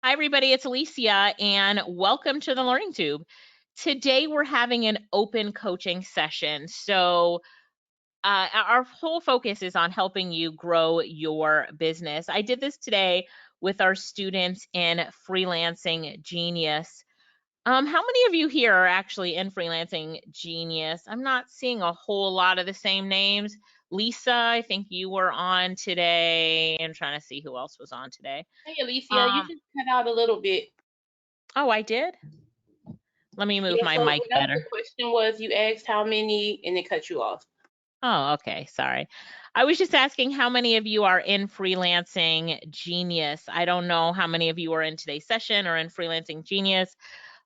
Hi, everybody. It's Alicia, and welcome to the Learning Tube. Today, we're having an open coaching session. So, our whole focus is on helping you grow your business. I did this today with our students in Freelancing Genius. How many of you here are actually in Freelancing Genius? I'm not seeing a whole lot of the same names. Lisa, I think you were on today. I'm trying to see who else was on today. Hey Alicia, you Um, just cut out a little bit. oh, I did? Let me move Yeah, my so mic whatever the better. question was, you asked how many and it cut you off. Oh, okay. Sorry. I was just asking how many of you are in Freelancing Genius. I don't know how many of you are in today's session or in Freelancing Genius.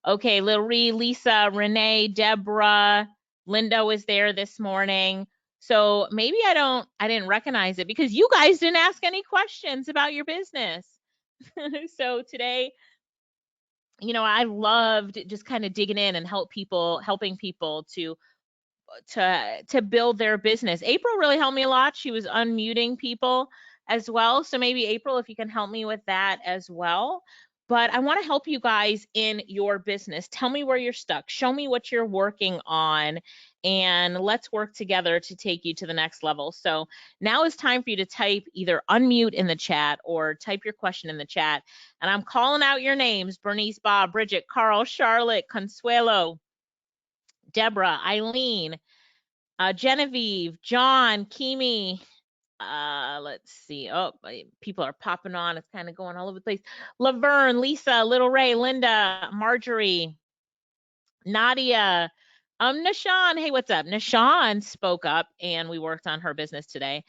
Okay, Lil Ree, Lisa, Renee, Deborah, Linda was there this morning. So maybe I didn't recognize it because you guys didn't ask any questions about your business. So today, I loved just kind of digging in and helping people to build their business. April really helped me a lot. She was unmuting people as well. So maybe April, if you can help me with that as well. But I want to help you guys in your business. Tell me where you're stuck. Show me what you're working on, and let's work together to take you to the next level. So now is time for you to type either unmute in the chat or type your question in the chat. And I'm calling out your names: Bernice, Bob, Bridgette, Carl, Charlotte, Consuelo, Deborah, Eileen, Genevieve, John, Kimi. Let's see. Oh, people are popping on. It's kind of going all over the place. Laverne, Lisa, Little Ray, Linda, Marjorie, Nadia, Nashawn. Hey, what's up? Nashawn spoke up and we worked on her business today.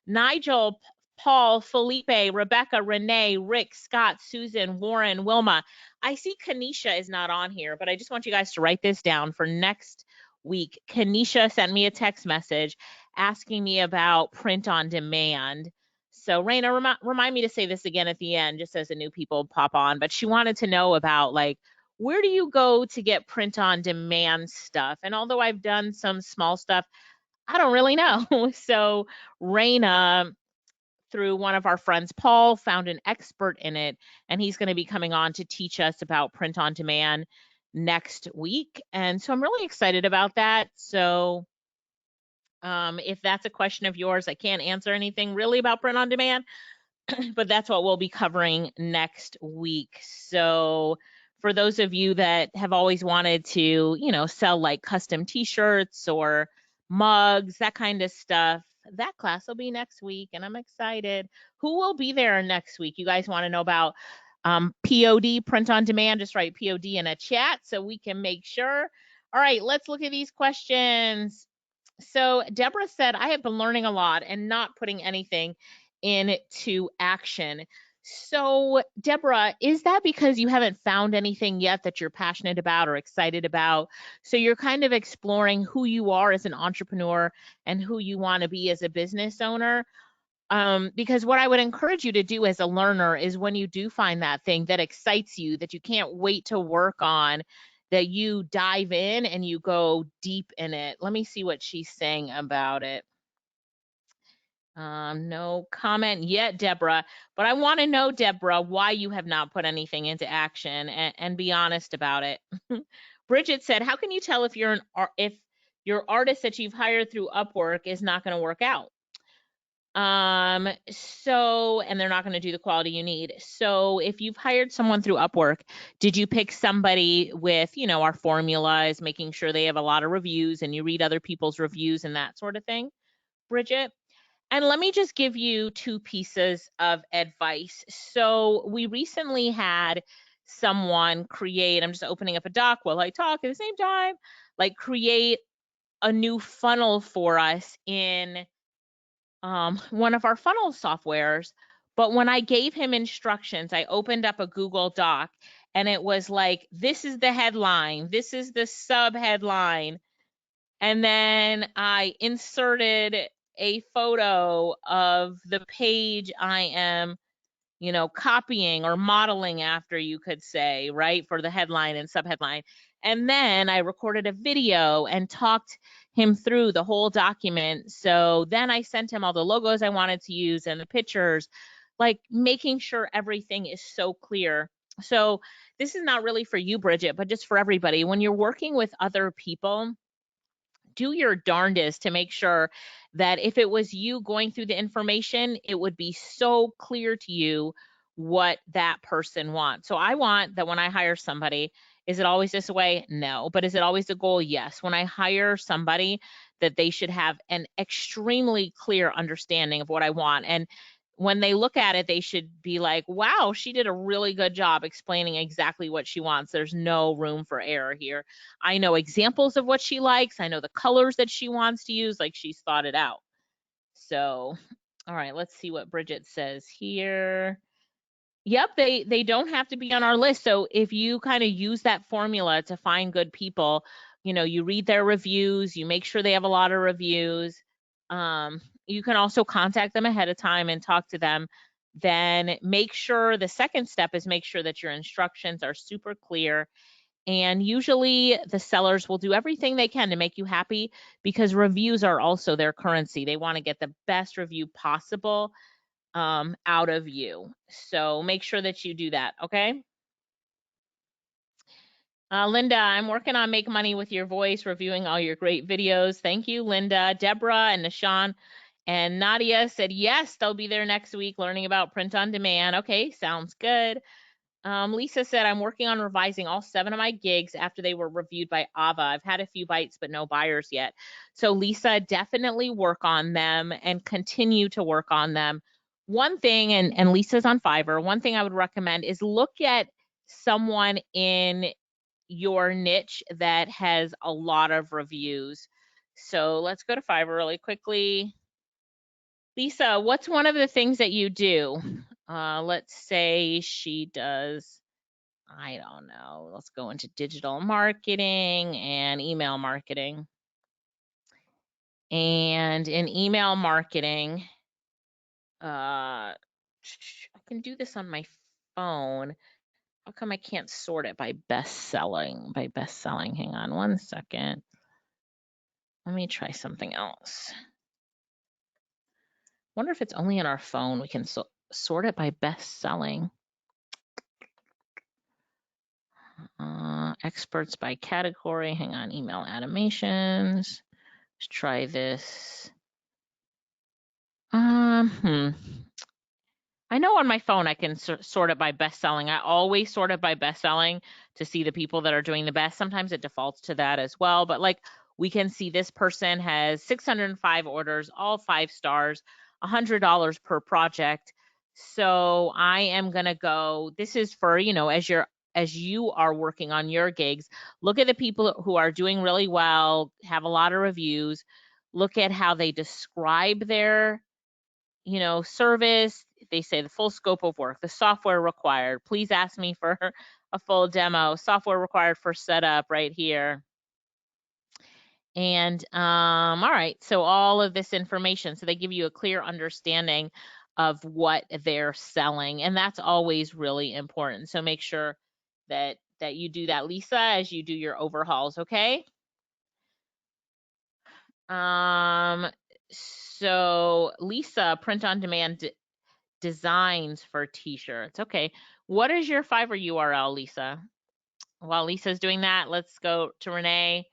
Nigel, Paul, Felipe, Rebecca, Renee, Rick, Scott, Susan, Warren, Wilma. I see Kanisha is not on here, but I just want you guys to write this down for next week. Kanisha sent me a text message asking me about print on demand. So Raina, remind me to say this again at the end, just as the new people pop on. But she wanted to know about where do you go to get print on demand stuff? And although I've done some small stuff, I don't really know. So Raina, through one of our friends, Paul, found an expert in it, and he's going to be coming on to teach us about print on demand next week. And so I'm really excited about that. So if that's a question of yours, I can't answer anything really about print on demand, but that's what we'll be covering next week. So for those of you that have always wanted to, sell like custom t-shirts or mugs, that kind of stuff, that class will be next week and I'm excited. Who will be there next week? You guys want to know about POD, print on demand? Just write POD in a chat so we can make sure. All right, let's look at these questions. So Deborah said, I have been learning a lot and not putting anything into action. So Deborah, is that because you haven't found anything yet that you're passionate about or excited about? So you're kind of exploring who you are as an entrepreneur and who you want to be as a business owner. Because what I would encourage you to do as a learner is when you do find that thing that excites you, that you can't wait to work on, that you dive in and you go deep in it. Let me see what she's saying about it. No comment yet, Deborah, but I want to know, Deborah, why you have not put anything into action and be honest about it. Bridgette said, how can you tell if if your artist that you've hired through Upwork is not going to work out? And they're not going to do the quality you need. So if you've hired someone through Upwork, did you pick somebody with, our formulas, making sure they have a lot of reviews and you read other people's reviews and that sort of thing, Bridgette? And let me just give you two pieces of advice. So we recently had someone create, I'm just opening up a doc while I talk at the same time, create a new funnel for us in one of our funnel softwares. But when I gave him instructions, I opened up a Google Doc and it was like, this is the headline, this is the sub headline. And then I inserted a photo of the page I am, copying or modeling after, you could say, right, for the headline and subheadline. And then I recorded a video and talked him through the whole document. So then I sent him all the logos I wanted to use and the pictures, like making sure everything is so clear. So this is not really for you, Bridgette, but just for everybody. When you're working with other people, do your darndest to make sure that if it was you going through the information, it would be so clear to you what that person wants. So I want that when I hire somebody, is it always this way? No. But is it always the goal? Yes. When I hire somebody, that they should have an extremely clear understanding of what I want. And when they look at it, they should be like, wow, she did a really good job explaining exactly what she wants. There's no room for error here. I know examples of what she likes. I know the colors that she wants to use, like she's thought it out. So, all right, let's see what Bridgette says here. Yep, they don't have to be on our list. So if you kind of use that formula to find good people, you read their reviews, you make sure they have a lot of reviews. You can also contact them ahead of time and talk to them. Then make sure the second step is make sure that your instructions are super clear. And usually the sellers will do everything they can to make you happy because reviews are also their currency. They want to get the best review possible out of you. So make sure that you do that, okay? Linda, I'm working on Make Money with Your Voice, reviewing all your great videos. Thank you, Linda. Deborah and Nishan and Nadia said, yes, they'll be there next week learning about print on demand. Okay, sounds good. Lisa said, I'm working on revising all 7 of my gigs after they were reviewed by Ava. I've had a few bites, but no buyers yet. So Lisa, definitely work on them and continue to work on them. One thing, and Lisa's on Fiverr, one thing I would recommend is look at someone in your niche that has a lot of reviews. So let's go to Fiverr really quickly. Lisa, what's one of the things that you do? Let's say she does, I don't know. Let's go into digital marketing and email marketing. And in email marketing, I can do this on my phone. How come I can't sort it by best selling? Hang on one second. Let me try something else. Wonder if it's only on our phone we can sort it by best selling. Experts by category. Hang on, email automations. Let's try this. I know on my phone I can sort it by best selling. I always sort it by best selling to see the people that are doing the best. Sometimes it defaults to that as well, but like we can see this person has 605 orders, all 5 stars, $100 per project. So I am going to go, this is for, as you are working on your gigs, look at the people who are doing really well, have a lot of reviews, look at how they describe their service. They say the full scope of work, the software required. Please ask me for a full demo. Software required for setup right here. And all right, so all of this information, so they give you a clear understanding of what they're selling, and that's always really important. So make sure that you do that, Lisa, as you do your overhauls, okay? So Lisa, print on demand designs for t-shirts. Okay, what is your Fiverr URL, Lisa? While Lisa's doing that, let's go to Renee.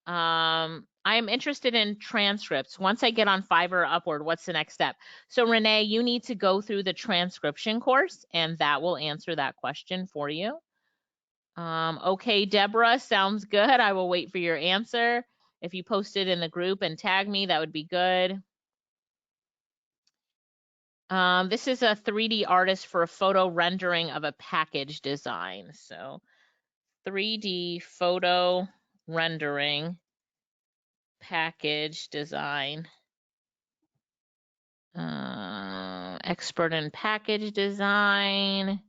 I am interested in transcripts. Once I get on Fiverr Upward, what's the next step? So Renee, you need to go through the transcription course and that will answer that question for you. Okay, Deborah, sounds good. I will wait for your answer. If you post it in the group and tag me, that would be good. This is a 3D artist for a photo rendering of a package design. So 3D photo rendering package design. Expert in package design.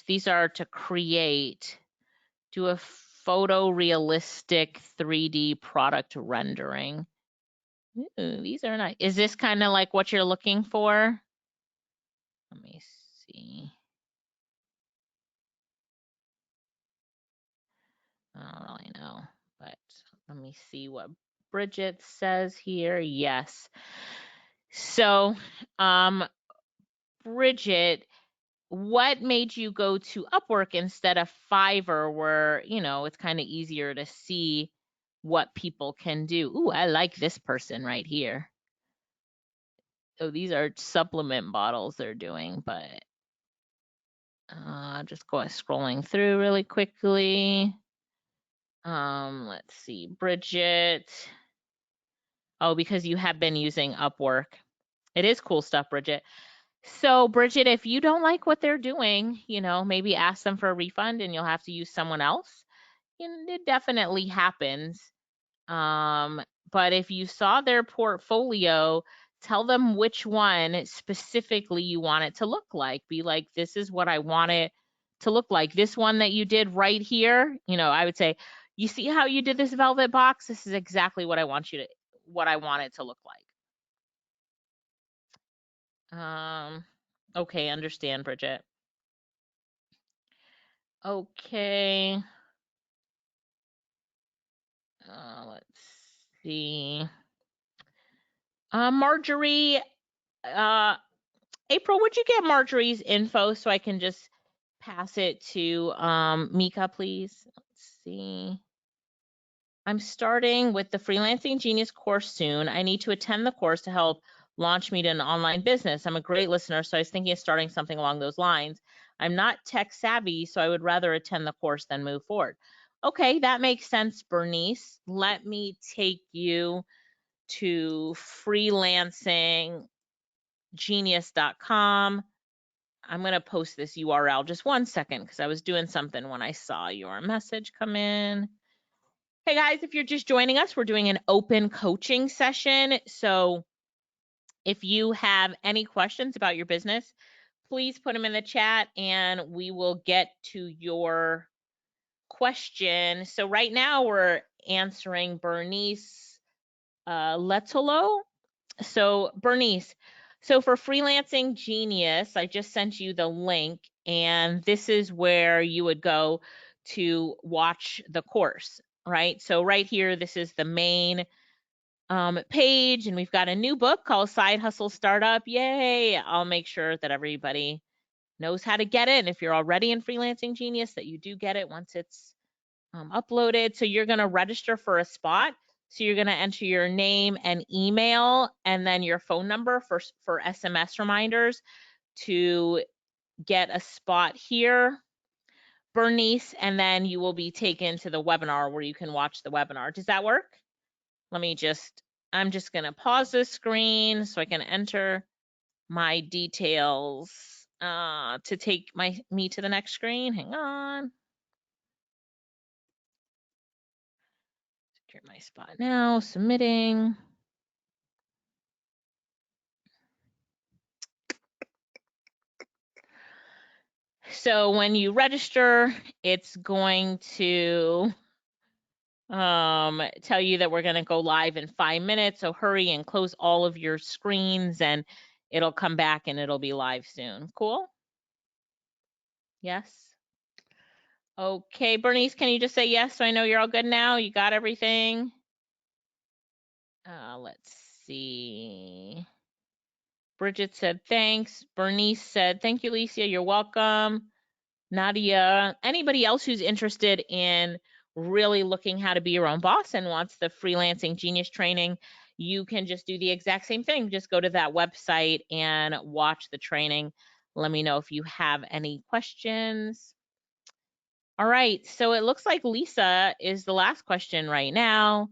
These are to create, do a photorealistic 3D product rendering. Ooh, these are nice. Is this kind of like what you're looking for? Let me see. I don't really know, but let me see what Bridgette says here. Yes. So, Bridgette, what made you go to Upwork instead of Fiverr, where, you know, it's kind of easier to see what people can do? Ooh, I like this person right here. So these are supplement bottles they're doing, but just go scrolling through really quickly. Let's see, Bridgette. Oh, because you have been using Upwork. It is cool stuff, Bridgette. So, Bridgette, if you don't like what they're doing, you know, maybe ask them for a refund and you'll have to use someone else. And it definitely happens. Um, but if you saw their portfolio, tell them which one specifically you want it to look like. Be like, this is what I want it to look like. This one that you did right here, you know, I would say, you see how you did this velvet box? This is exactly what I want it to look like. Okay, understand, Bridgette. Okay. Let's see. Marjorie, April, would you get Marjorie's info so I can just pass it to Mika, please? Let's see. I'm starting with the Freelancing Genius course soon. I need to attend the course to help launch me to an online business. I'm a great listener, so I was thinking of starting something along those lines. I'm not tech savvy, so I would rather attend the course than move forward. Okay, that makes sense, Bernice. Let me take you to freelancing.genius.com. I'm going to post this URL just 1 second because I was doing something when I saw your message come in. Hey guys, if you're just joining us, we're doing an open coaching session. So if you have any questions about your business, please put them in the chat and we will get to your question. So right now we're answering Bernice Lyttle. So Bernice, so for Freelancing Genius, I just sent you the link and this is where you would go to watch the course, right? So right here, this is the main page and we've got a new book called Side Hustle Startup. Yay! I'll make sure that everybody knows how to get it. And if you're already in Freelancing Genius, that you do get it once it's uploaded. So you're going to register for a spot. So you're going to enter your name and email and then your phone number for SMS reminders to get a spot here, Bernice, and then you will be taken to the webinar where you can watch the webinar. Does that work? I'm just going to pause this screen so I can enter my details to take me to the next screen. Hang on. Secure my spot now, submitting. So when you register, it's going to tell you that we're going to go live in 5 minutes. So hurry and close all of your screens and it'll come back and it'll be live soon. Cool? Yes? Okay, Bernice, can you just say yes so I know you're all good now? You got everything? Let's see. Bridgette said thanks. Bernice said, thank you, Alicia. You're welcome. Nadia, anybody else who's interested in really looking how to be your own boss and wants the Freelancing Genius training, you can just do the exact same thing. Just go to that website and watch the training. Let me know if you have any questions. All right, so it looks like Lisa is the last question right now.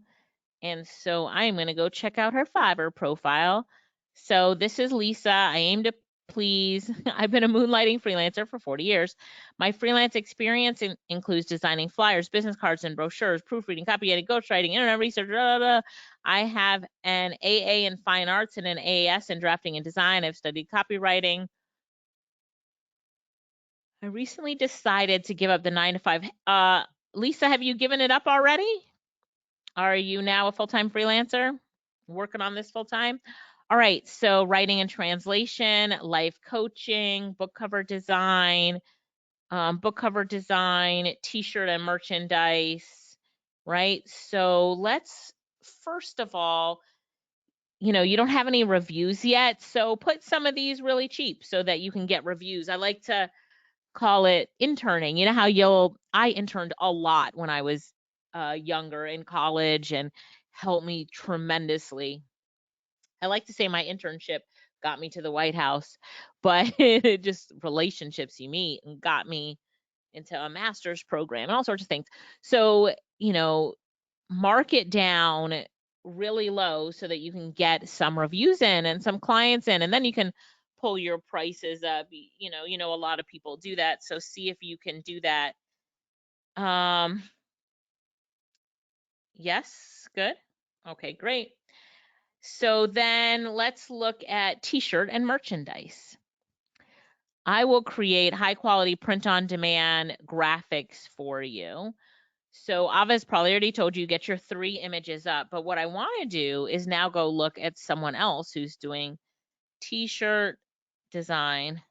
And so I'm going to go check out her Fiverr profile. So this is Lisa. I aim to please. I've been a moonlighting freelancer for 40 years. My freelance experience includes designing flyers, business cards, and brochures, proofreading, copywriting, ghostwriting, internet research. Blah, blah, blah. I have an AA in fine arts and an AAS in drafting and design. I've studied copywriting. I recently decided to give up the 9-to-5. Lisa, have you given it up already? Are you now a full-time freelancer working on this full-time? All right, so writing and translation, life coaching, book cover design, t-shirt and merchandise, right? So let's, first of all, you know, you don't have any reviews yet, so put some of these really cheap so that you can get reviews. I like to call it interning. You know how I interned a lot when I was younger in college and helped me tremendously. I like to say my internship got me to the White House, but it just relationships you meet and got me into a master's program and all sorts of things. So, you know, mark it down really low so that you can get some reviews in and some clients in, and then you can pull your prices up. You know, a lot of people do that. So see if you can do that. Yes, good. Okay, great. So then let's look at t-shirt and merchandise. I will create high quality print on demand graphics for you. So Ava's probably already told you get your 3 images up, but what I want to do is now go look at someone else who's doing t-shirt design.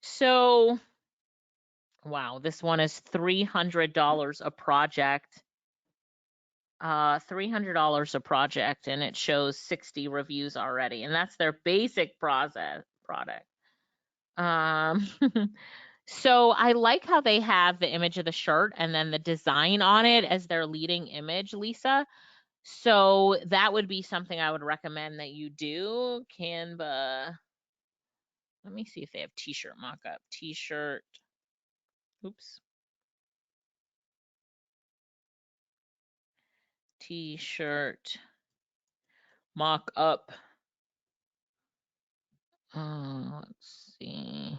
So, wow, this one is $300 a project. $300 a project, and it shows 60 reviews already, and that's their basic product. Um, so I like how they have the image of the shirt and then the design on it as their leading image, Lisa. So that would be something I would recommend that you do. Canva. Let me see if they have t-shirt mockup. T-shirt. Oops. T-shirt mockup. Let's see.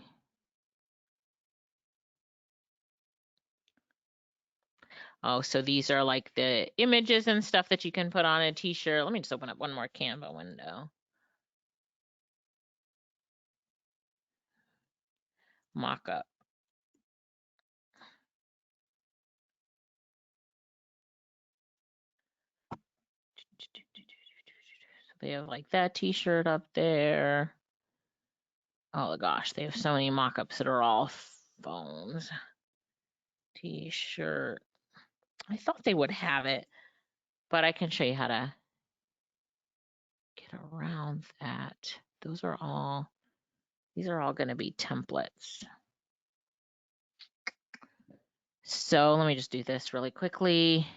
Oh, so these are like the images and stuff that you can put on a t-shirt. Let me just open up one more Canva window. Mockup. So they have like that t-shirt up there. Oh gosh, they have so many mockups that are all phones. T-shirt. I thought they would have it, but I can show you how to get around that. These are all going to be templates. So let me just do this really quickly.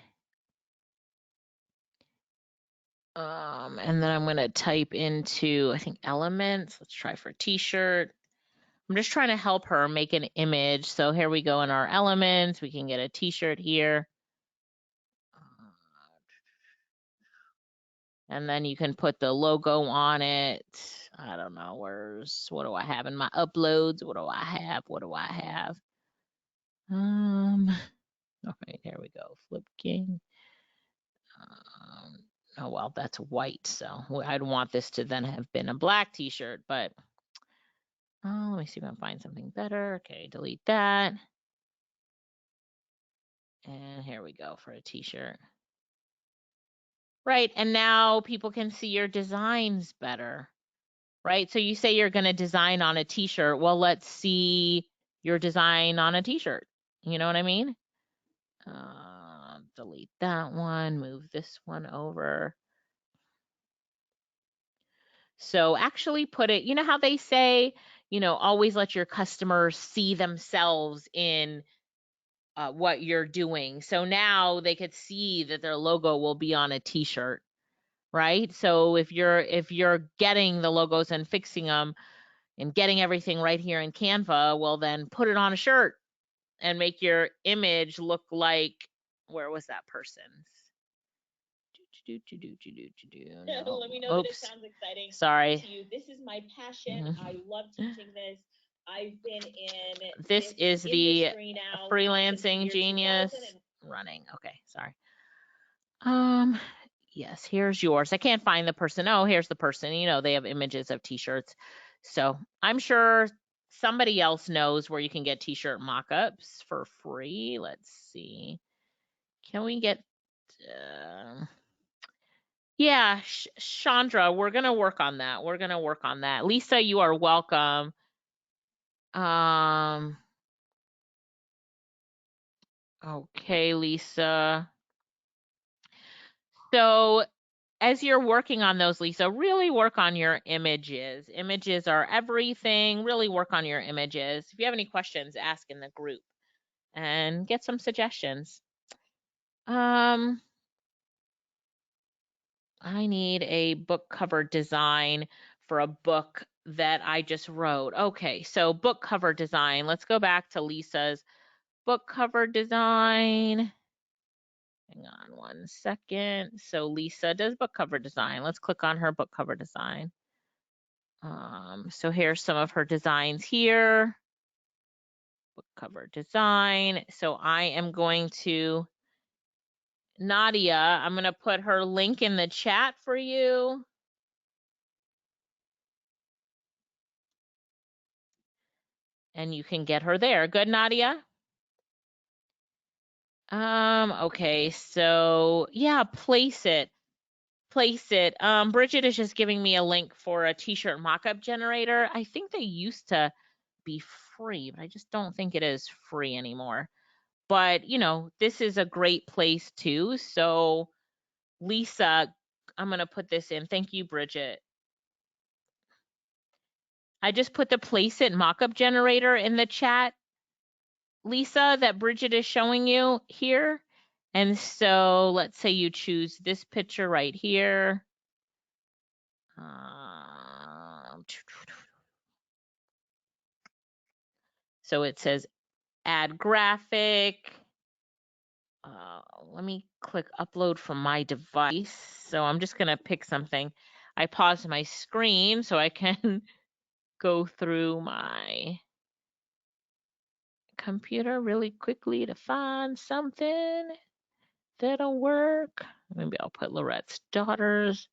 And then I'm going to type into, I think, elements. Let's try for t-shirt. I'm just trying to help her make an image. So here we go in our elements. We can get a t-shirt here. And then you can put the logo on it. I don't know, what do I have in my uploads? What do I have? What do I have? Okay, there we go. Flip King. Oh, well, that's white. So I'd want this to then have been a black t-shirt, but let me see if I can find something better. Okay, delete that. And here we go for a t-shirt. Right, and now people can see your designs better, right? So you say you're going to design on a t-shirt. Well, let's see your design on a t-shirt. You know what I mean? Delete that one, move this one over. So actually put it, you know how they say, always let your customers see themselves in what you're doing. So now they could see that their logo will be on a t-shirt, right? So if you're getting the logos and fixing them and getting everything right here in Canva, well then put it on a shirt and make your image look like, where was that person's? No. Let me know that it sounds exciting. Sorry. To you. This is my passion. I love teaching this. I've been in this is the Freelancing Genius running. Okay, sorry. Yes, here's yours. I can't find the person. Oh, here's the person. They have images of t-shirts. So I'm sure somebody else knows where you can get t-shirt mock-ups for free. Let's see. Can we get yeah, Chandra, we're going to work on that. We're going to work on that. Lisa, you are welcome. Okay, Lisa. So as you're working on those, Lisa, really work on your images. Images are everything. Really work on your images. If you have any questions, ask in the group and get some suggestions. I need a book cover design for a book that I just wrote. Okay, so book cover design. Let's go back to Lisa's book cover design. Hang on one second. So Lisa does book cover design. Let's click on her book cover design. So here's some of her designs here. Book cover design. So I am going to, Nadia, I'm going to put her link in the chat for you. And you can get her there. Good, Nadia? Okay, so yeah, place it. Place it. Bridgette is just giving me a link for a t-shirt mockup generator. I think they used to be free, but I just don't think it is free anymore. But, you know, this is a great place too. So, Lisa, I'm going to put this in. Thank you, Bridgette. I just put the place it mockup generator in the chat, Lisa, that Bridgette is showing you here. And so let's say you choose this picture right here. So it says add graphic. Let me click upload from my device. So I'm just going to pick something. I paused my screen so I can go through my computer really quickly to find something that'll work. Maybe I'll put Lorette's daughter's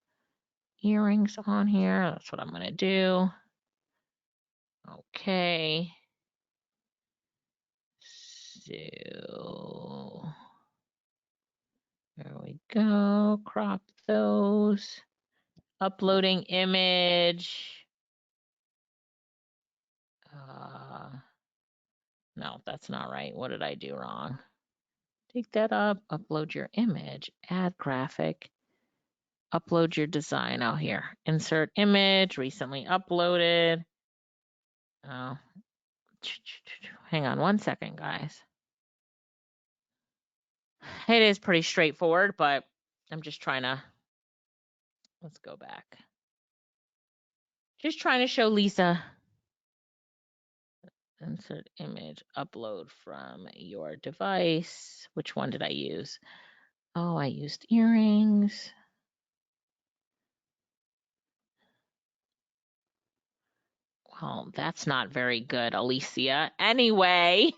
earrings on here. That's what I'm going to do. Okay. So there we go. Crop those. Uploading image. No, that's not right. What did I do wrong? Take that up, upload your image, add graphic, upload your design. Oh, here, insert image, recently uploaded. Oh, hang on one second, guys. It is pretty straightforward, but I'm just trying to, let's go back. Just trying to show Lisa. Insert image, upload from your device. Which one did I use? Oh, I used earrings. Well, that's not very good, Alicia. Anyway,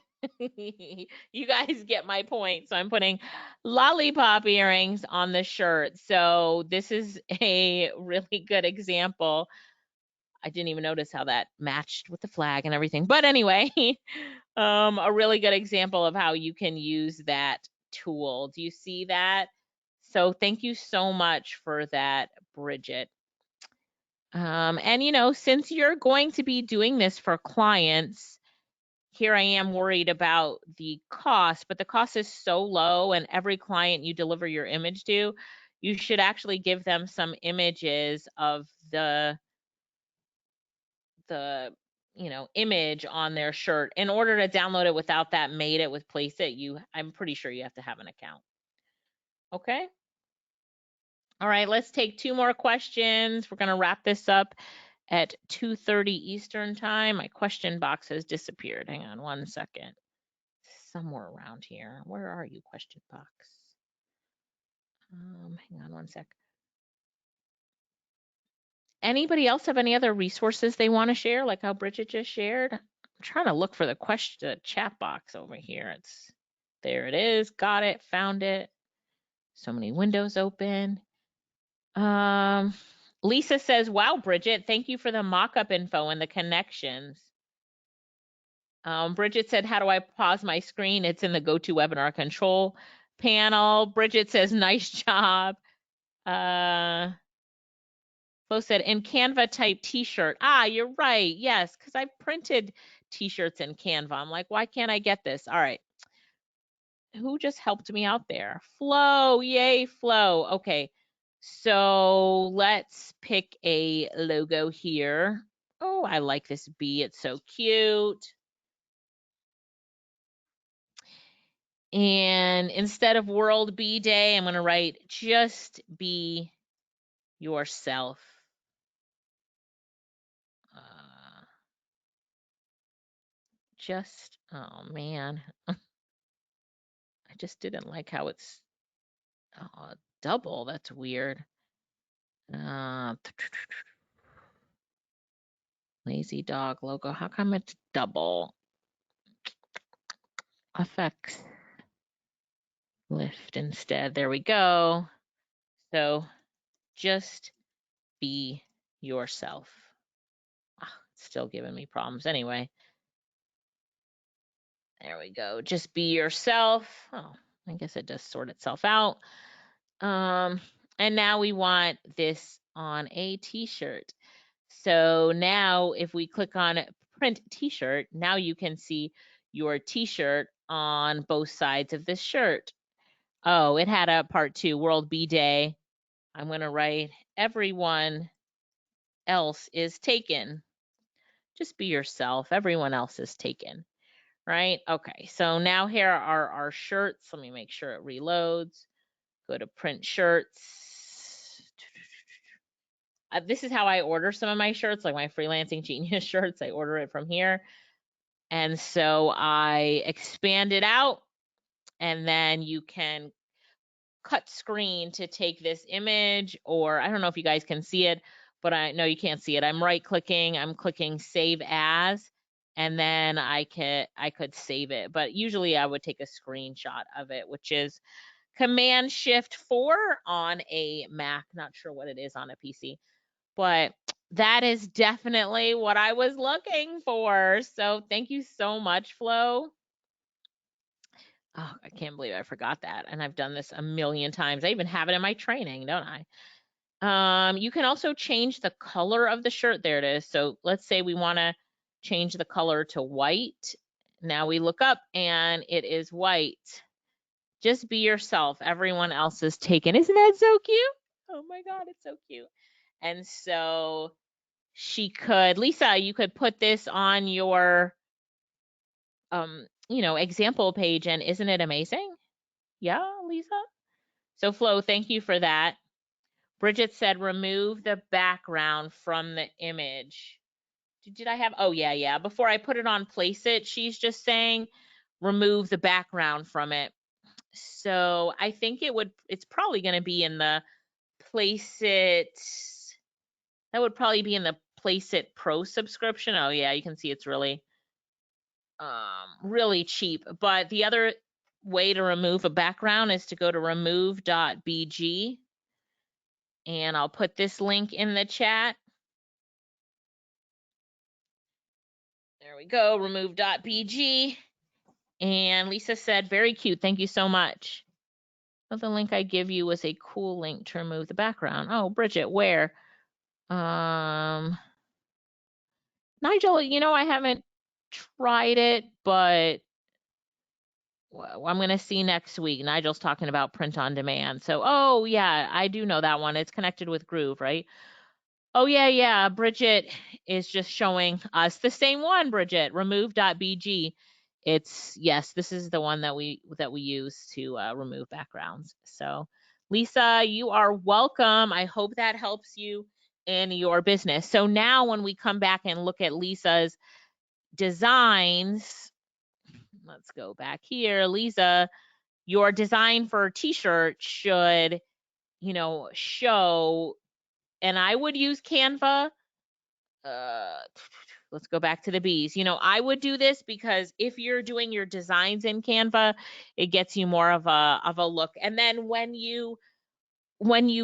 you guys get my point. So I'm putting lollipop earrings on the shirt. So this is a really good example. I didn't even notice how that matched with the flag and everything. But anyway, a really good example of how you can use that tool. Do you see that? So thank you so much for that, Bridgette. And you know, since you're going to be doing this for clients, here I am worried about the cost, but the cost is so low, and every client you deliver your image to, you should actually give them some images of the you know, image on their shirt. In order to download it without that made it with Place It, I'm pretty sure you have to have an account. Okay. All right, let's take 2 more questions. We're going to wrap this up at 2:30 Eastern time. My question box has disappeared. Hang on one second. Somewhere around here. Where are you, question box? Hang on one sec. Anybody else have any other resources they want to share, like how Bridgette just shared? I'm trying to look for the chat box over here. There it is. Got it. Found it. So many windows open. Lisa says, wow, Bridgette, thank you for the mock-up info and the connections. Bridgette said, how do I pause my screen? It's in the GoToWebinar control panel. Bridgette says, nice job. Flo said, in Canva type t-shirt. Ah, you're right. Yes, because I printed t-shirts in Canva. I'm like, why can't I get this? All right. who just helped me out there? Flo, yay, Flo. Okay, so let's pick a logo here. Oh, I like this bee. It's so cute. And instead of World Bee Day, I'm going to write just be yourself. Oh man, I just didn't like how it's double. That's weird. Lazy dog logo. How come it's double? Effects. Lift instead. There we go. So just be yourself. It's still giving me problems anyway. There we go. Just be yourself. Oh, I guess it does sort itself out. And now we want this on a t-shirt. So now if we click on print t-shirt, now you can see your t-shirt on both sides of this shirt. Oh, it had a part 2, World Bee Day. I'm going to write everyone else is taken. Just be yourself. Everyone else is taken, right? Okay, so now here are our shirts. Let me make sure it reloads. Go to print shirts. This is how I order some of my shirts, like my Freelancing Genius shirts. I order it from here. And so I expand it out, and then you can cut screen to take this image, or I don't know if you guys can see it, but I know you can't see it. I'm right clicking, I'm clicking save as, and then I could save it. But usually I would take a screenshot of it, which is Command Shift 4 on a Mac. Not sure what it is on a PC, but that is definitely what I was looking for. So thank you so much, Flo. Oh, I can't believe I forgot that. And I've done this a million times. I even have it in my training, don't I? You can also change the color of the shirt. There it is. So let's say we want to change the color to white. Now we look up and it is white. Just be yourself. Everyone else is taken. Isn't that so cute? Oh my God, it's so cute. And so Lisa, you could put this on your, example page, and isn't it amazing? Yeah, Lisa? So Flo, thank you for that. Bridgette said, remove the background from the image. Did I have, oh yeah. Before I put it on Place It, she's just saying, remove the background from it. So I think it's probably going to be in the Place It, that would probably be in the Place It Pro subscription. Oh yeah, you can see it's really, really cheap. But the other way to remove a background is to go to remove.bg. And I'll put this link in the chat. There we go, remove.bg. And Lisa said, very cute. Thank you so much. Oh, the link I give you was a cool link to remove the background. Oh, Bridgette, where? Nigel, I haven't tried it, but I'm going to see next week. Nigel's talking about print on demand. So, oh, yeah, I do know that one. It's connected with Groove, right? Oh, yeah. Bridgette is just showing us the same one, Bridgette, remove.bg. Yes, this is the one that we use to remove backgrounds. So, Lisa, you are welcome. I hope that helps you in your business. So now when we come back and look at Lisa's designs, let's go back here. Lisa, your design for a t-shirt should, show, and I would use Canva. Let's go back to the bees. I would do this because if you're doing your designs in Canva, it gets you more of a look. And then when you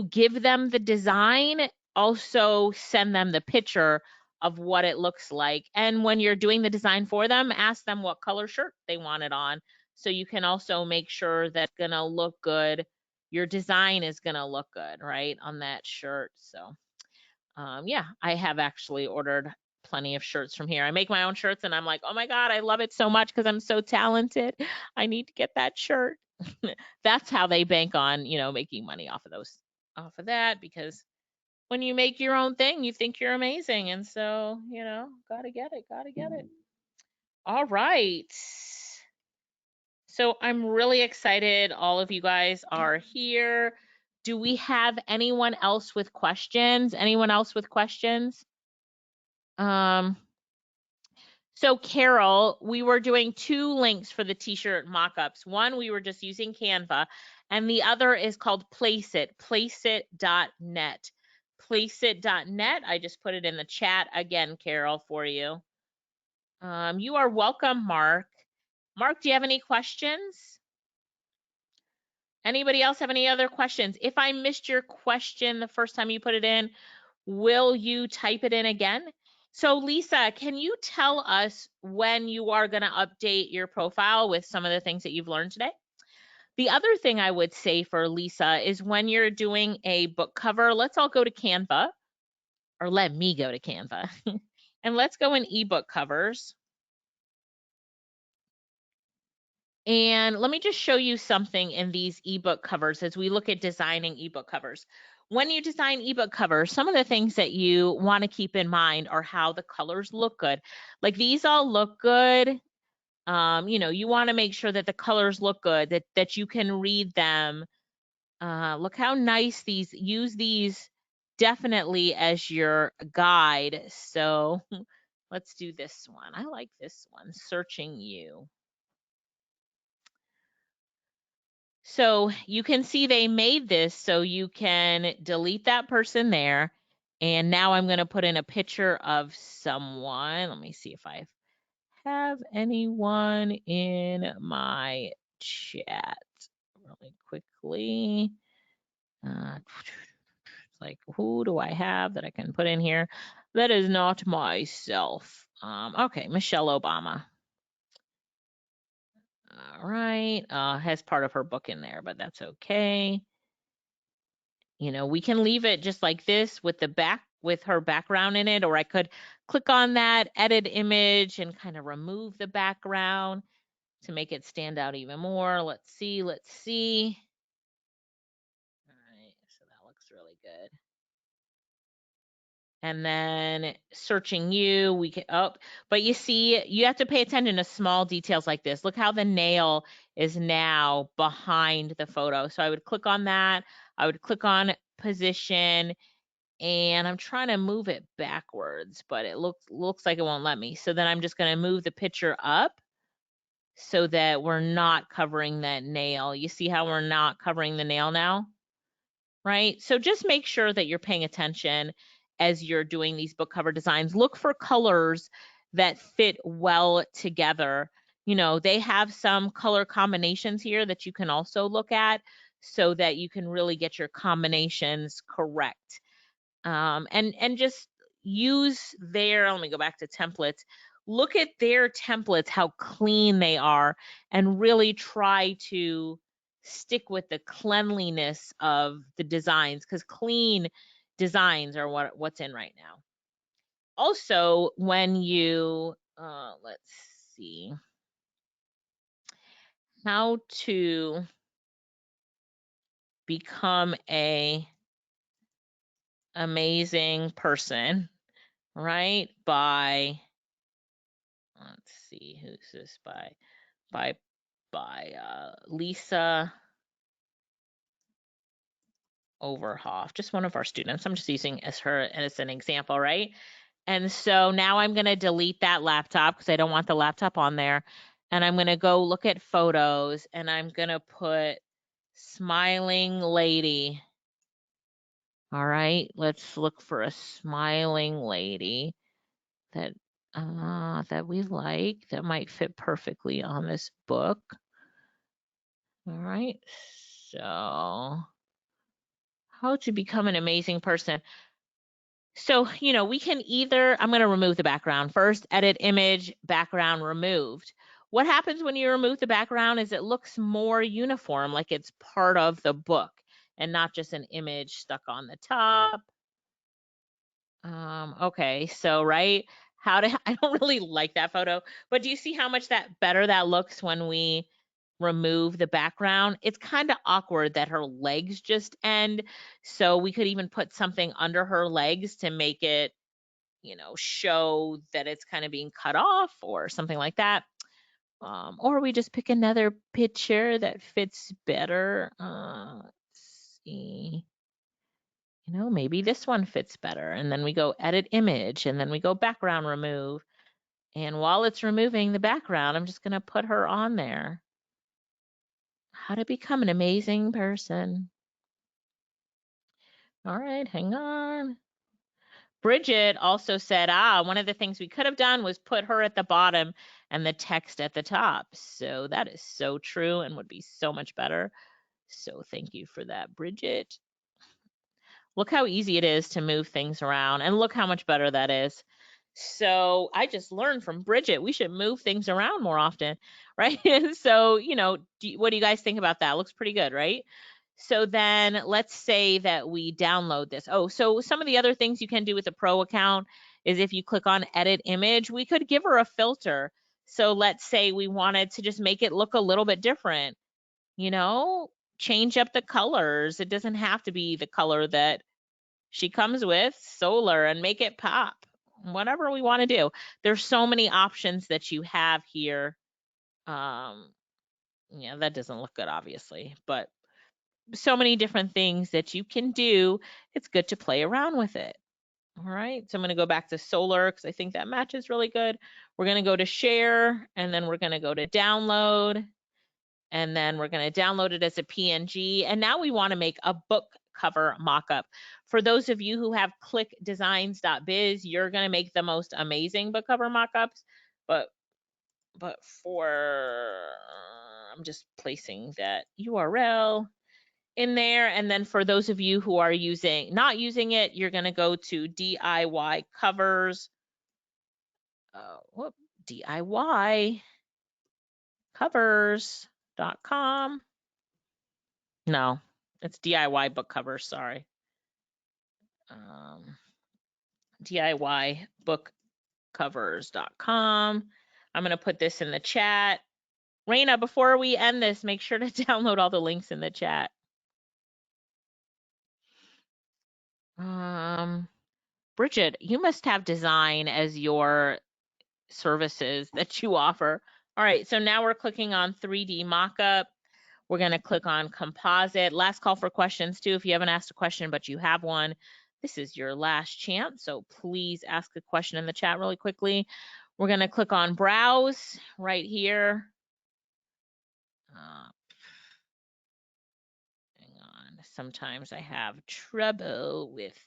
give them the design, also send them the picture of what it looks like. And when you're doing the design for them, ask them what color shirt they want it on. So you can also make sure that's gonna look good. Your design is gonna look good, right, on that shirt. So yeah, I have actually ordered plenty of shirts from here. I make my own shirts and I'm like, oh my God, I love it so much because I'm so talented. I need to get that shirt. That's how they bank on, you know, making money off of that, because when you make your own thing, you think you're amazing. And so, you know, gotta get it, gotta get it. All right. So I'm really excited all of you guys are here. Do we have anyone else with questions? Anyone else with questions? So Carol, we were doing 2 links for the t-shirt mockups. One, we were just using Canva, and the other is called Placeit, placeit.net. Placeit.net, I just put it in the chat again, Carol, for you. You are welcome, Mark. Mark, do you have any questions? Anybody else have any other questions? If I missed your question the first time you put it in, will you type it in again? So Lisa, can you tell us when you are going to update your profile with some of the things that you've learned today? The other thing I would say for Lisa is when you're doing a book cover, let's all go to Canva, or let me go to Canva, and let's go in ebook covers. And let me just show you something in these ebook covers as we look at designing ebook covers. When you design ebook covers, some of the things that you want to keep in mind are how the colors look good. Like these all look good. You know, you want to make sure that the colors look good, that you can read them. Look how nice these, use these definitely as your guide. So let's do this one. I like this one, Searching You. So you can see they made this so you can delete that person there. And now I'm going to put in a picture of someone. Let me see if I have anyone in my chat really quickly. Like, who do I have that I can put in here? That is not myself. Okay, Michelle Obama. All right, has part of her book in there, but that's okay. You know, we can leave it just like this with her background in it, or I could click on that edit image and kind of remove the background to make it stand out even more. Let's see. All right, so that looks really good. And then Searching You, we can, but you see, you have to pay attention to small details like this. Look how the nail is now behind the photo. So I would click on that. I would click on position, and I'm trying to move it backwards, but it looks like it won't let me. So then I'm just going to move the picture up so that we're not covering that nail. You see how we're not covering the nail now? Right? So just make sure that you're paying attention as you're doing these book cover designs. Look for colors that fit well together. You know, they have some color combinations here that you can also look at so that you can really get your combinations correct. And just use their, let me go back to templates. Look at their templates, how clean they are, and really try to stick with the cleanliness of the designs, because clean designs are what's in right now. Also, when you, let's see, how to become a amazing person, right? By, let's see, who's this by? Lisa Overhoff, just one of our students. I'm just using her as an example, right? And so now I'm going to delete that laptop because I don't want the laptop on there. And I'm going to go look at photos, and I'm going to put smiling lady. All right, let's look for a smiling lady that we like, that might fit perfectly on this book. All right, so how to become an amazing person. So, you know, we can either, I'm going to remove the background first, edit image, background removed. What happens when you remove the background is it looks more uniform, like it's part of the book and not just an image stuck on the top. Okay, so, right, I don't really like that photo, but do you see how much better that looks when we remove the background? It's kind of awkward that her legs just end. So we could even put something under her legs to make it, show that it's kind of being cut off or something like that. Or we just pick another picture that fits better. Let's see. Maybe this one fits better. And then we go edit image, and then we go background remove. And while it's removing the background, I'm just going to put her on there. How to become an amazing person. All right, hang on. Bridgette also said, one of the things we could have done was put her at the bottom and the text at the top. So that is so true and would be so much better. So thank you for that, Bridgette. Look how easy it is to move things around, and look how much better that is. So I just learned from Bridgette, we should move things around more often, right? So, what do you guys think about that? Looks pretty good, right? So then let's say that we download this. Oh, so some of the other things you can do with a pro account is if you click on edit image, we could give her a filter. So let's say we wanted to just make it look a little bit different, change up the colors. It doesn't have to be the color that she comes with, solar, and make it pop. Whatever we want to do. There's so many options that you have here. Yeah, that doesn't look good, obviously, but so many different things that you can do. It's good to play around with it. All right, so I'm going to go back to solar because I think that matches really good. We're going to go to share, and then we're going to go to download, and then we're going to download it as a PNG. And now we want to make a book cover mockup. For those of you who have clickdesigns.biz, you're going to make the most amazing book cover mockups. But I'm just placing that URL in there. And then for those of you who are not using it, you're going to go to DIY covers. DIY covers.com. No, it's DIY book covers, sorry. DIY book covers.com. I'm going to put this in the chat. Raina, before we end this, make sure to download all the links in the chat. Bridgette, you must have design as your services that you offer. All right, so now we're clicking on 3D mockup. We're going to click on composite. Last call for questions too. If you haven't asked a question, but you have one, this is your last chance. So please ask a question in the chat really quickly. We're going to click on browse right here. Hang on. Sometimes I have trouble with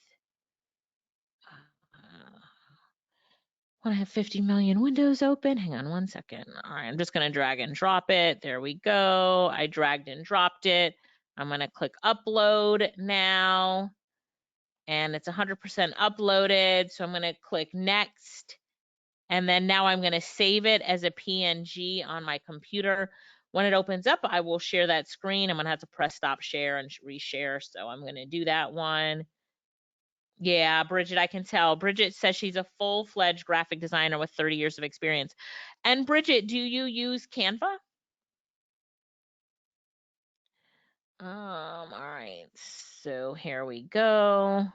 when I have 50 million windows open. Hang on one second. All right, I'm just going to drag and drop it. There we go. I dragged and dropped it. I'm going to click upload now, and it's 100% uploaded. So I'm going to click next, and then now I'm going to save it as a PNG on my computer. When it opens up, I will share that screen. I'm going to have to press stop share and reshare. So I'm going to do that one. Yeah, Bridgette, I can tell. Bridgette says she's a full-fledged graphic designer with 30 years of experience. And Bridgette, do you use Canva? All right, so here we go.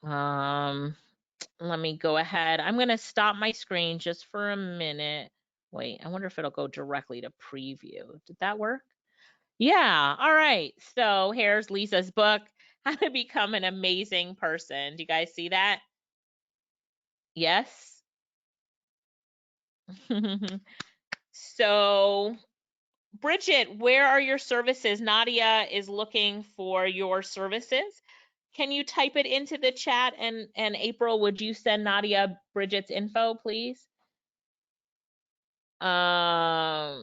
Let me go ahead. I'm going to stop my screen just for a minute. Wait, I wonder if it'll go directly to preview. Did that work? Yeah, all right. So here's Lisa's book, How to Become an Amazing Person. Do you guys see that? Yes? So, Bridgette, where are your services? Nadia is looking for your services. Can you type it into the chat? And April, would you send Nadia Bridgette's info, please? So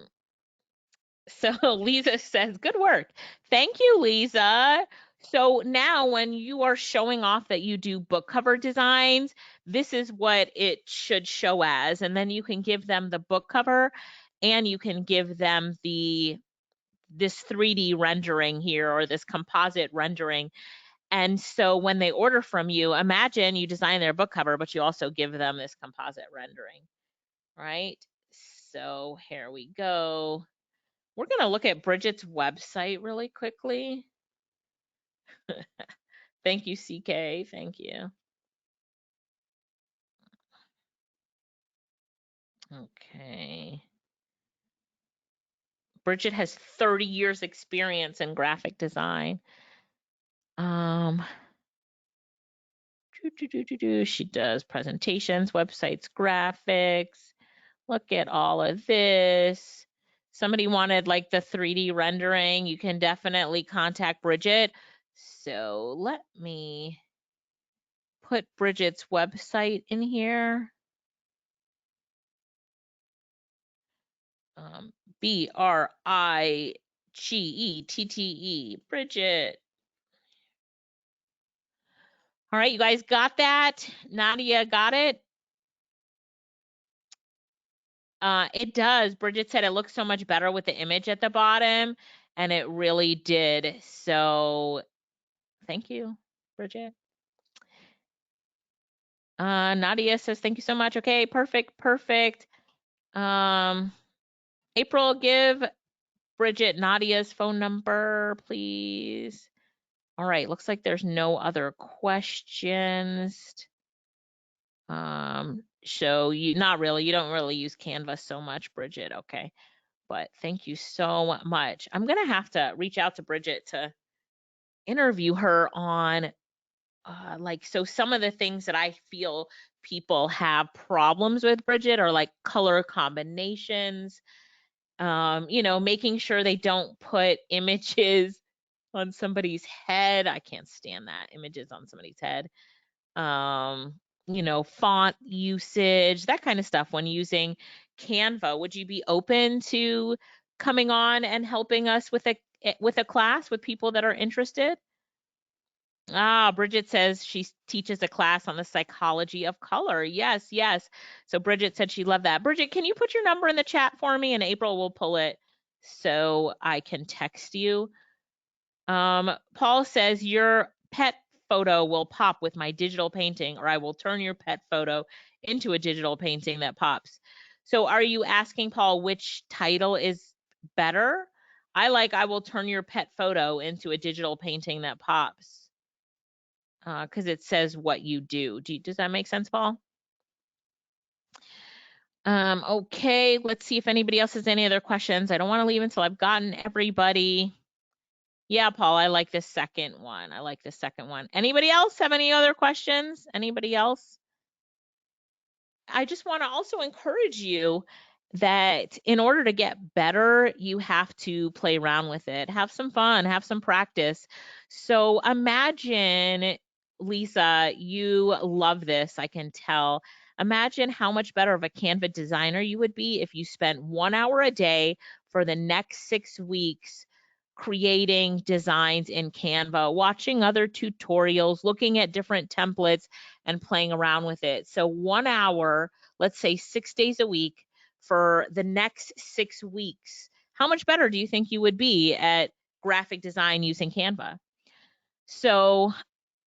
Lisa says, good work. Thank you, Lisa. So now when you are showing off that you do book cover designs, this is what it should show as. And then you can give them the book cover, and you can give them this 3D rendering here, or this composite rendering. And so when they order from you, imagine you design their book cover, but you also give them this composite rendering, right? So here we go. We're going to look at Bridgette's website really quickly. Thank you, CK. Thank you. Okay. Bridgette has 30 years experience in graphic design. She does presentations, websites, graphics. Look at all of this. Somebody wanted like the 3D rendering. You can definitely contact Bridgette. So let me put Bridgette's website in here. Bridgette, Bridgette. All right, you guys got that? Nadia got it? It does. Bridgette said it looks so much better with the image at the bottom, and it really did. So thank you, Bridgette. Nadia says, thank you so much. Okay, perfect, perfect. April, give Bridgette Nadia's phone number, please. All right, looks like there's no other questions. So you not really, you don't really use Canva so much, Bridgette. Okay, but thank you so much. I'm gonna have to reach out to Bridgette to interview her on like, so some of the things that I feel people have problems with, Bridgette, are like color combinations, you know, making sure they don't put images on somebody's head. I can't stand that, images on somebody's head. You know, font usage, that kind of stuff when using Canva. Would you be open to coming on and helping us with a class with people that are interested? Ah, Bridgette says she teaches a class on the psychology of color. Yes, yes. So Bridgette said she loved that. Bridgette, can you put your number in the chat for me, and April will pull it so I can text you? Paul says your pet photo will pop with my digital painting, or I will turn your pet photo into a digital painting that pops. So are you asking, Paul, which title is better? I will turn your pet photo into a digital painting that pops. Because it says what you do. Does that make sense, Paul? Okay, let's see if anybody else has any other questions. I don't want to leave until I've gotten everybody. Yeah, Paul, I like the second one. I like the second one. Anybody else have any other questions? Anybody else? I just want to also encourage you that in order to get better, you have to play around with it. Have some fun, have some practice. So imagine, Lisa, you love this, I can tell. Imagine how much better of a Canva designer you would be if you spent 1 hour a day for the next 6 weeks creating designs in Canva, watching other tutorials, looking at different templates and playing around with it. So 1 hour, let's say 6 days a week for the next 6 weeks. How much better do you think you would be at graphic design using Canva? So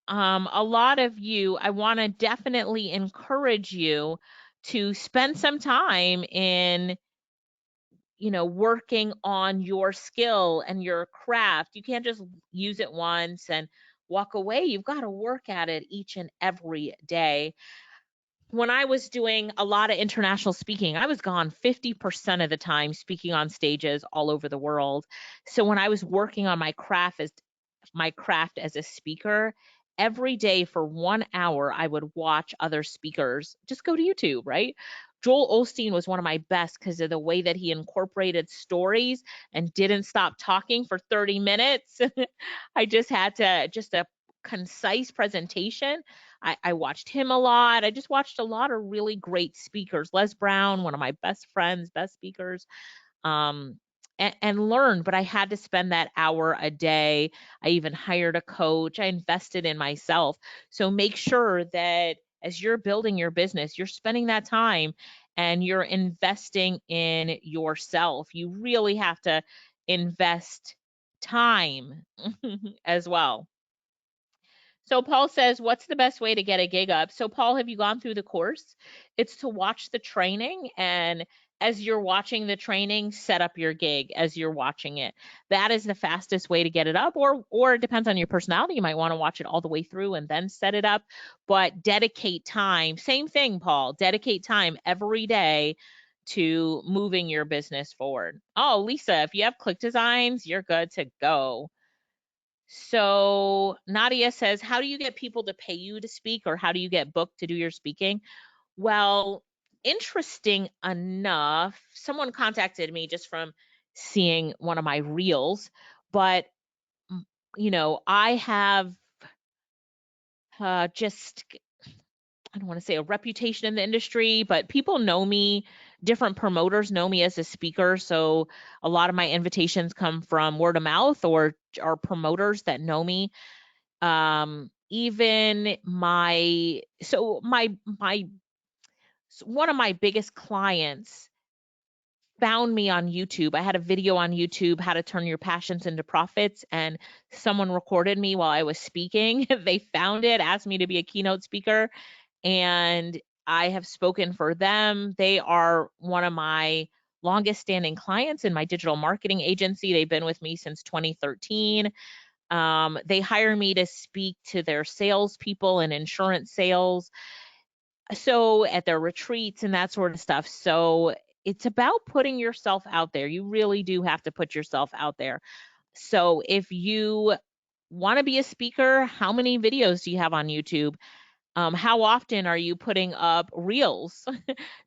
a lot of you, I want to definitely encourage you to spend some time in, you know, working on your skill and your craft. You can't just use it once and walk away. You've got to work at it each and every day. When I was doing a lot of international speaking, I was gone 50% of the time speaking on stages all over the world. So when I was working on my craft as a speaker, every day for 1 hour, I would watch other speakers. Just go to YouTube, right? Joel Osteen was one of my best because of the way that he incorporated stories and didn't stop talking for 30 minutes. I just had just a concise presentation. I watched him a lot. I just watched a lot of really great speakers. Les Brown, one of my best friends, best speakers, and learned, but I had to spend that hour a day. I even hired a coach. I invested in myself. So make sure that as you're building your business, you're spending that time and you're investing in yourself. You really have to invest time as well. So Paul says, what's the best way to get a gig up? So Paul, have you gone through the course? It's to watch the training, and as you're watching the training, set up your gig as you're watching it. That is the fastest way to get it up, or it depends on your personality. You might want to watch it all the way through and then set it up, but dedicate time. Same thing, Paul, dedicate time every day to moving your business forward. Oh, Lisa, if you have click designs, you're good to go. So Nadia says, how do you get people to pay you to speak, or how do you get booked to do your speaking? Well, interesting enough, someone contacted me just from seeing one of my reels, but I have just, I don't want to say a reputation in the industry, but people know me. Different promoters know me as a speaker. So a lot of my invitations come from word of mouth or are promoters that know me. Even one of my biggest clients found me on YouTube. I had a video on YouTube, how to turn your passions into profits, and someone recorded me while I was speaking. They found it, asked me to be a keynote speaker, and I have spoken for them. They are one of my longest standing clients in my digital marketing agency. They've been with me since 2013. They hire me to speak to their salespeople and insurance sales, so at their retreats and that sort of stuff. So it's about putting yourself out there. You really do have to put yourself out there. So if you want to be a speaker, how many videos do you have on YouTube? How often are you putting up reels?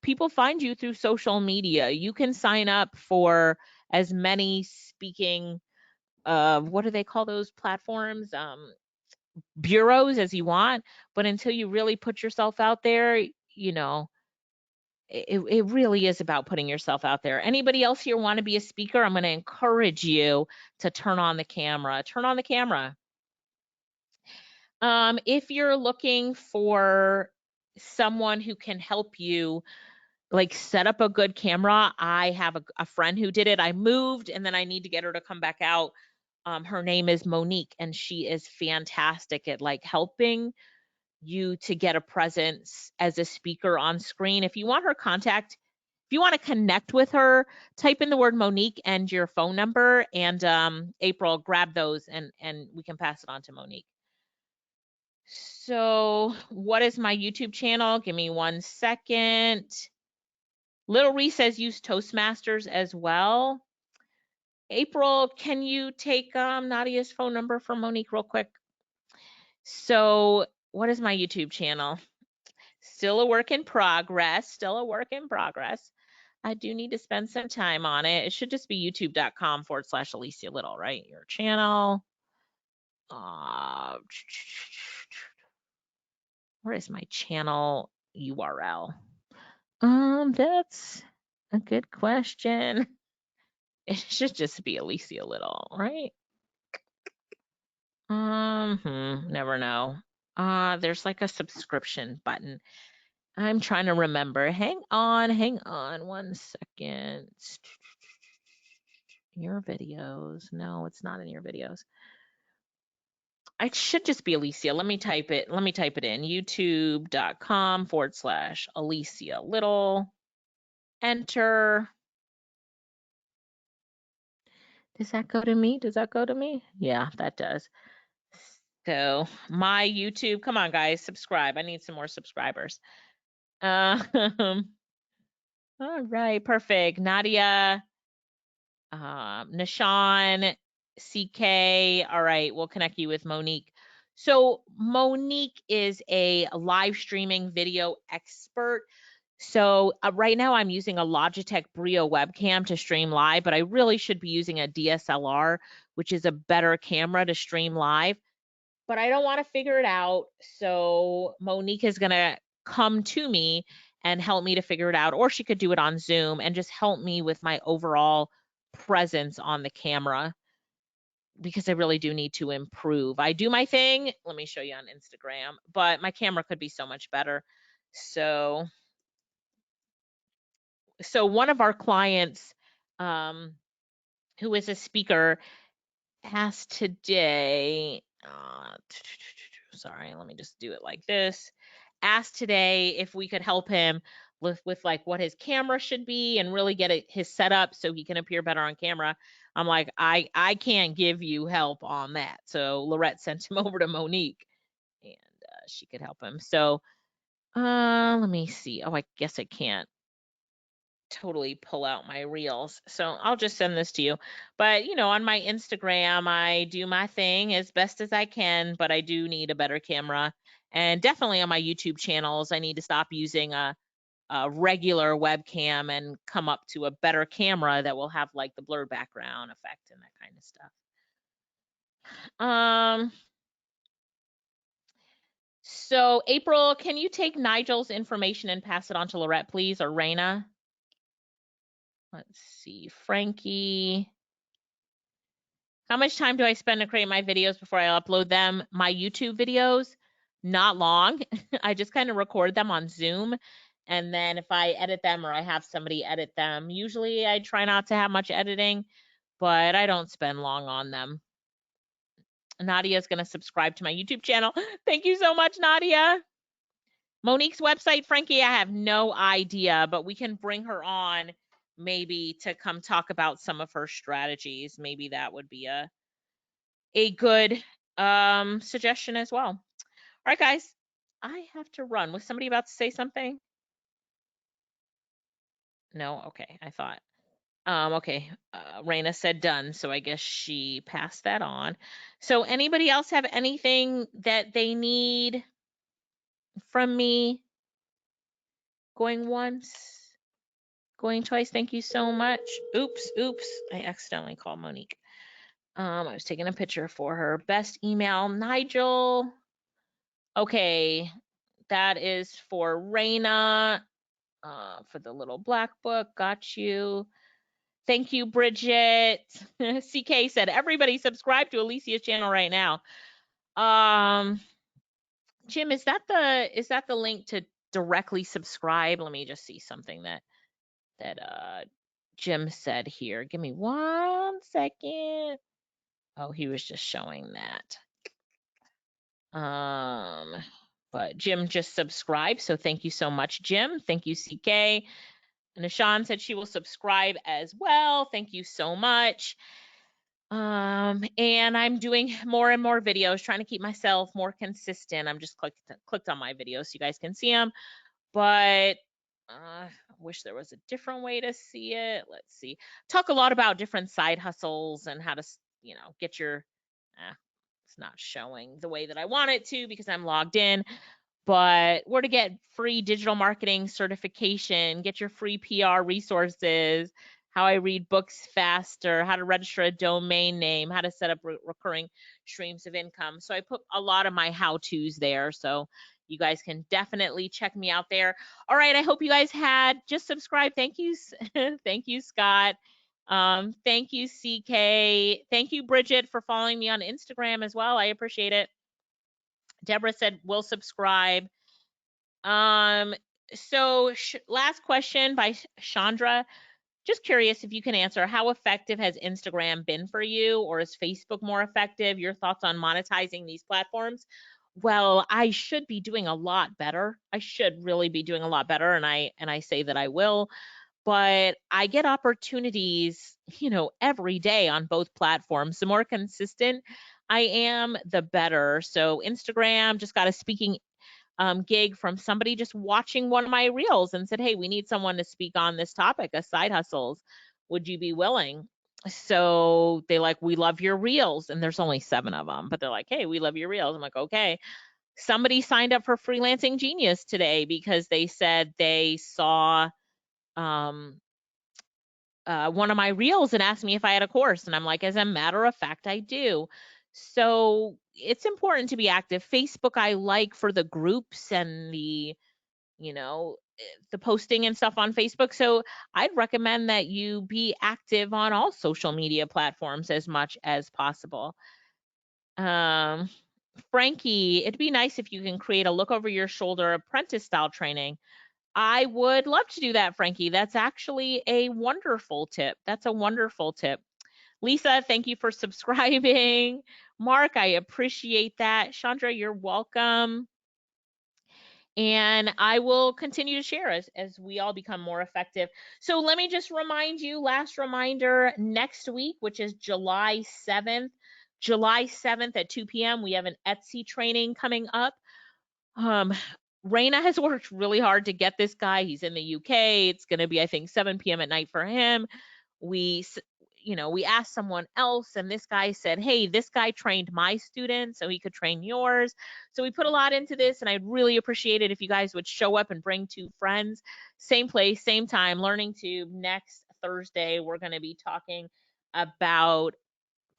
People find you through social media. You can sign up for as many speaking, what do they call those platforms? Bureaus as you want, but until you really put yourself out there, it really is about putting yourself out there. Anybody else here want to be a speaker? I'm going to encourage you to turn on the camera. Turn on the camera. If you're looking for someone who can help you, like, set up a good camera, I have a friend who did it. I moved and then I need to get her to come back out. Her name is Monique, and she is fantastic at like helping you to get a presence as a speaker on screen. If you want her contact, if you want to connect with her, type in the word Monique and your phone number, and April, grab those and we can pass it on to Monique. So what is my YouTube channel? Give me 1 second. Little Reese says use Toastmasters as well. April, can you take Nadia's phone number for Monique real quick? So what is my YouTube channel? Still a work in progress. Still a work in progress. I do need to spend some time on it. It should just be youtube.com/Alicia Lyttle, right? Your channel. Where is my channel URL? That's a good question. It should just be Alicia Lyttle, right? Never know. There's like a subscription button. I'm trying to remember. Hang on 1 second. Your videos. No, it's not in your videos. It should just be Alicia. Let me type it in. youtube.com/Alicia Lyttle. Enter. Does that go to me? Yeah, that does. So my YouTube, come on guys, subscribe. I need some more subscribers. All right, perfect. Nadia, Nishan, CK. All right, we'll connect you with Monique. So Monique is a live streaming video expert. So right now I'm using a Logitech Brio webcam to stream live, but I really should be using a DSLR, which is a better camera to stream live. But I don't want to figure it out. So Monique is going to come to me and help me to figure it out, or she could do it on Zoom and just help me with my overall presence on the camera, because I really do need to improve. I do my thing. Let me show you on Instagram, but my camera could be so much better. So one of our clients, who is a speaker, asked today, sorry, let me just do it like this. Asked today if we could help him with like what his camera should be and really get his setup so he can appear better on camera. I'm like, I can't give you help on that. So Lorette sent him over to Monique, and she could help him. So let me see. Oh, I guess I can't totally pull out my reels. So I'll just send this to you. But, on my Instagram, I do my thing as best as I can, but I do need a better camera. And definitely on my YouTube channels, I need to stop using a regular webcam and come up to a better camera that will have like the blur background effect and that kind of stuff. So April, can you take Nigel's information and pass it on to Lorette, please, or Raina? Let's see, Frankie. How much time do I spend to create my videos before I upload them? My YouTube videos, not long. I just kind of record them on Zoom. And then if I edit them or I have somebody edit them, usually I try not to have much editing, but I don't spend long on them. Nadia's going to subscribe to my YouTube channel. Thank you so much, Nadia. Monique's website, Frankie, I have no idea, but we can bring her on maybe to come talk about some of her strategies. Maybe that would be a good suggestion as well. All right, guys, I have to run. Was somebody about to say something? No? Okay, I thought. Okay, Raina said done, so I guess she passed that on. So anybody else have anything that they need from me? Going once, going twice. Thank you so much. Oops. I accidentally called Monique. I was taking a picture for her. Best email, Nigel. Okay, that is for Raina, for the little black book. Got you. Thank you, Bridgette. CK said, everybody subscribe to Alicia's channel right now. Jim, is that the link to directly subscribe? Let me just see something that Jim said here. Give me 1 second. Oh, he was just showing that. But Jim just subscribed, so thank you so much, Jim. Thank you, CK. And Ashan said she will subscribe as well. Thank you so much. And I'm doing more and more videos, trying to keep myself more consistent. I'm just clicked on my videos so you guys can see them. But I wish there was a different way to see it. Let's see. Talk a lot about different side hustles and how to, get your, it's not showing the way that I want it to because I'm logged in. But where to get free digital marketing certification, get your free PR resources, how I read books faster, how to register a domain name, how to set up recurring streams of income. So I put a lot of my how-tos there. So you guys can definitely check me out there. All right, I hope you guys had just subscribe. Thank you. Thank you, Scott. Thank you, CK. Thank you, Bridgette, for following me on Instagram as well. I appreciate it. Deborah said, we'll subscribe. So last question by Chandra. Just curious if you can answer, how effective has Instagram been for you, or is Facebook more effective? Your thoughts on monetizing these platforms? Well, I should be doing a lot better. I should really be doing a lot better, and I say that I will. But I get opportunities, every day on both platforms. The more consistent I am, the better. So Instagram, just got a speaking gig from somebody just watching one of my reels and said, hey, we need someone to speak on this topic of side hustles. Would you be willing? So they like, we love your reels. And there's only 7 of them, but they're like, hey, we love your reels. I'm like, okay. Somebody signed up for Freelancing Genius today because they said they saw one of my reels and asked me if I had a course. And I'm like, as a matter of fact, I do. So it's important to be active. Facebook, I like for the groups and the posting and stuff on Facebook. So I'd recommend that you be active on all social media platforms as much as possible. Frankie, it'd be nice if you can create a look over your shoulder apprentice style training. I would love to do that, Frankie. That's actually a wonderful tip. That's a wonderful tip. Lisa, thank you for subscribing. Mark, I appreciate that. Chandra, you're welcome. And I will continue to share as we all become more effective. So let me just remind you, last reminder, next week, which is July 7th, at 2 p.m., we have an Etsy training coming up. Raina has worked really hard to get this guy. He's in the UK. It's going to be, I think, 7 p.m. at night for him. We asked someone else, and this guy said, hey, this guy trained my students, so he could train yours. So we put a lot into this, and I'd really appreciate it if you guys would show up and bring 2 friends. Same place, same time, Learning Tube. Next Thursday, we're going to be talking about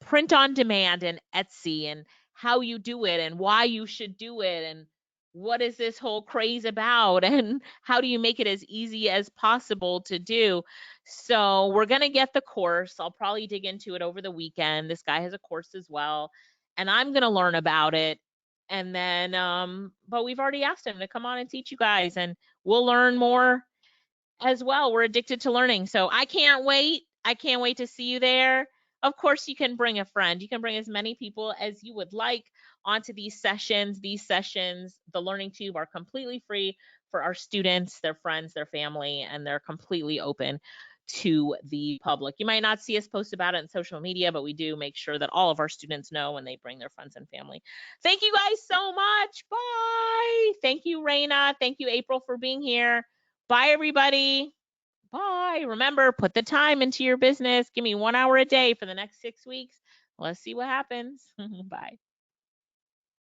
print on demand and Etsy and how you do it and why you should do it and what is this whole craze about and how do you make it as easy as possible to do. So we're going to get the course. I'll probably dig into it over the weekend. This guy has a course as well, and I'm going to learn about it. And then but we've already asked him to come on and teach you guys, and we'll learn more as well. We're addicted to learning. So I can't wait. I can't wait to see you there. Of course, you can bring a friend. You can bring as many people as you would like onto these sessions. These sessions, the Learning Tube, are completely free for our students, their friends, their family, and they're completely open to the public. You might not see us post about it in social media, but we do make sure that all of our students know when they bring their friends and family. Thank you guys so much. Bye. Thank you, Raina. Thank you, April, for being here. Bye, everybody. Bye. Remember, put the time into your business. Give me 1 hour a day for the next 6 weeks. Let's see what happens. Bye.